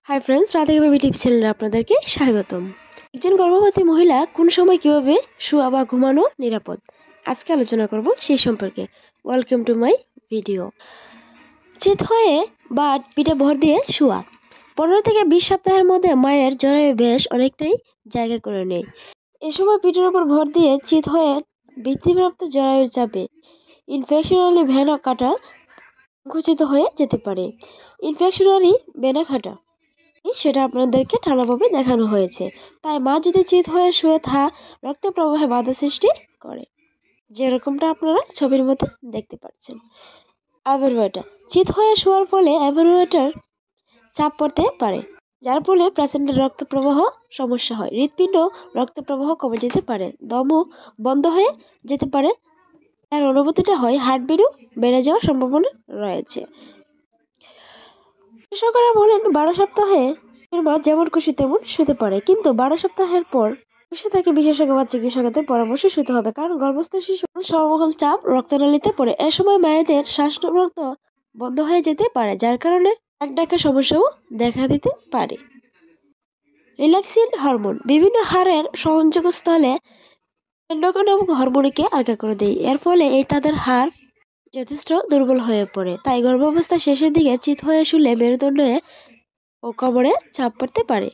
Hi friends, Radhika baby tips চ্যানেলে আপনাদেরকে স্বাগতম। একজন গর্ভবতী মহিলা কোন সময় কিভাবে শোয়া বা ঘুমানো নিরাপদ, আজকে আলোচনা করব সেই সম্পর্কে। Welcome to my video. চিত হয়ে বা পিঠে ভর দিয়ে শোয়া 15 থেকে 20 সপ্তাহের মধ্যে মায়ের জরায়ু বেশ অনেকটাই জায়গা করে নেয়। এ সময় পিঠের উপর ভর দিয়ে চিত হয়ে বৃদ্ধিপ্রাপ্ত জরায়ুর চাপে ইনফেকশনারি ভেনা কাটা সংকুচিত হয়ে যেতে পারে। ইনফেকশনারি ভেনা কাটা সেটা আপনাদেরকে টানাভাবে দেখানো হয়েছে। তাই মা যদি চিত হয়ে শুয়ে রক্ত প্রবাহে বাধা সৃষ্টি করে, যেরকমটা আপনারা ছবির মধ্যে দেখতে পাচ্ছেন। অ্যাভেরোয়েটার চিত হয়ে শোয়ার ফলে অ্যাভেরোয়েটার চাপ পড়তে পারে, যার ফলে প্লাসেন্টার রক্ত প্রবাহ সমস্যা হয়, হৃৎপিণ্ড রক্ত প্রবাহ কমে যেতে পারে, দমও বন্ধ হয়ে যেতে পারে। এর অনুভূতিটা হয় হার্টবিটও বেড়ে যাওয়ার সম্ভাবনা রয়েছে। বিশেষজ্ঞরা বলেন 12 সপ্তাহে মা যেমন খুশি তেমন শুতে পারে, কিন্তু 12 সপ্তাহের পর খুশি থাকে বিশেষজ্ঞ বা চিকিৎসকের পরামর্শে শুতে হবে, কারণ গর্ভস্থ শিশু সর্বকাল চাপ রক্তনালীতে পড়ে। এ সময় মায়েদের শ্বাসরক্ত বন্ধ হয়ে যেতে পারে, যার কারণে এক ডাকা সমস্যাও দেখা দিতে পারে। রিল্যাক্সিন হরমোন বিভিন্ন হাড়ের সংযোগস্থলে এন্ডোক্রাইন নামক হরমোনকে আলগা করে দেয়। এর ফলে তাদের হাড় যথেষ্ট দুর্বল হয়ে পড়ে। তাই গর্ভাবস্থা শেষের দিকে চিত হয়ে শুলে মেরুদণ্ডে ও কোমরে চাপ পড়তে পারে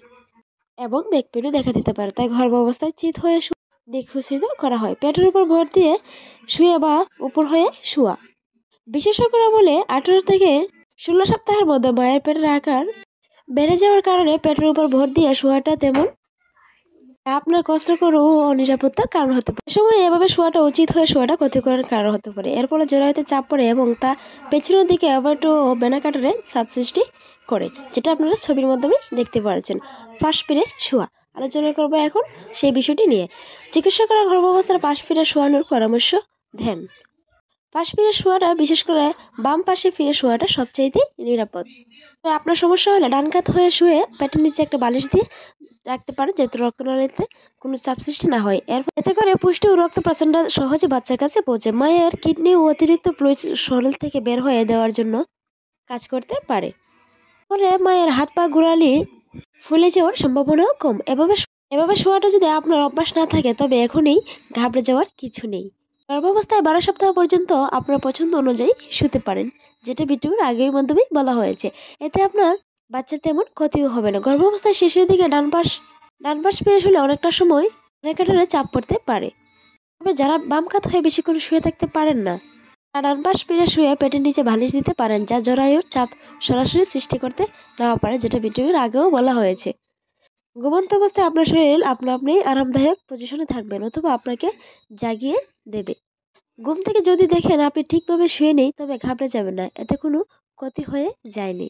এবং ব্যাকপেনও দেখা দিতে পারে। তাই গর্ভাবস্থায় চিত হয়ে নিষিদ্ধ করা হয়। পেটের উপর ভর দিয়ে শুয়ে বা উপর হয়ে শোয়া। বিশেষজ্ঞরা বলে 18 থেকে 16 সপ্তাহের মধ্যে মায়ের পেটের আকার বেড়ে যাওয়ার কারণে পেটের উপর ভর দিয়ে শোয়াটা তেমন আপনার কষ্টকর ও অনিরাপত্তার কারণ হতে পারে। সময় এভাবে শোয়াটা উচিত হয়ে শোয়াটা ক্ষতিকরের কারণ হতে পারে। এর ফলে জরায়ুতে চাপ পড়ে এবং তা পেছনের দিকে অ্যাভার্টো ও বেনাকাটারে চাপ সৃষ্টি করে, যেটা আপনারা ছবির মাধ্যমে দেখতে পাচ্ছেন। পাশ ফিরে শোয়া আলোচনা করবো এখন সেই বিষয়টি নিয়ে। চিকিৎসকরা গর্ভাবস্থার পাশ ফিরে শোয়ানোর পরামর্শ দেন। পাশ ফিরে শোয়াটা, বিশেষ করে বাম পাশে ফিরে শোয়াটা সবচাইতে নিরাপদ। আপনার সমস্যা হলে ডান কাত হয়ে শুয়ে পেটের নিচে একটা বালিশ দিয়ে রাখতে পারেন, যাতে রক্তনালীতে কোনো চাপ সৃষ্টি না হয়। এতে করে পুষ্টি ও রক্ত প্রচণ্ড সহজে বাচ্চার কাছে পৌঁছে। মায়ের কিডনি ও অতিরিক্ত ফ্লুইড শরীর থেকে বের হয়ে দেওয়ার জন্য কাজ করতে পারে। ফলে মায়ের হাত পা গোড়ালি ফুলে যাওয়ার সম্ভাবনাও কম। এভাবে শোয়াটা যদি আপনার অভ্যাস না থাকে, তবে এখনই ঘাবড়ে যাওয়ার কিছু নেই। গর্ভাবস্থায় 12 সপ্তাহ পর্যন্ত আপনার পছন্দ অনুযায়ী শুতে পারেন, যেটা ভিডিওর আগের মাধ্যমেই বলা হয়েছে। এতে আপনার বাচ্চার তেমন ক্ষতিও হবে না। গর্ভাবস্থায় শেষের দিকে ডান পাশ ফিরে শুলে অনেকটা সময় কাটারে চাপ পড়তে পারে। তবে যারা বাম কাত হয়ে বেশিক্ষণ শুয়ে থাকতে পারেন না, তারা ডান পাশ ফিরে শুয়ে পেটের নিচে বালিশ দিতে পারেন, যা জরায়ুর চাপ সরাসরি সৃষ্টি করতে না পারে, যেটা ভিডিওর আগেও বলা হয়েছে। ঘুমন্ত অবস্থায় আপনার শরীর আপনি আরামদায়ক পজিশনে থাকবেন অথবা আপনাকে জাগিয়ে দেবে। ঘুম থেকে যদি দেখেন আপনি ঠিকভাবে শুয়ে নেই, তবে ঘাবড়ে যাবেন না, এতে কোনো ক্ষতি হয়ে যায়নি।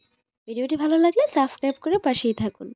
ভিডিওটি ভালো লাগলে সাবস্ক্রাইব করে পাশেই থাকুন।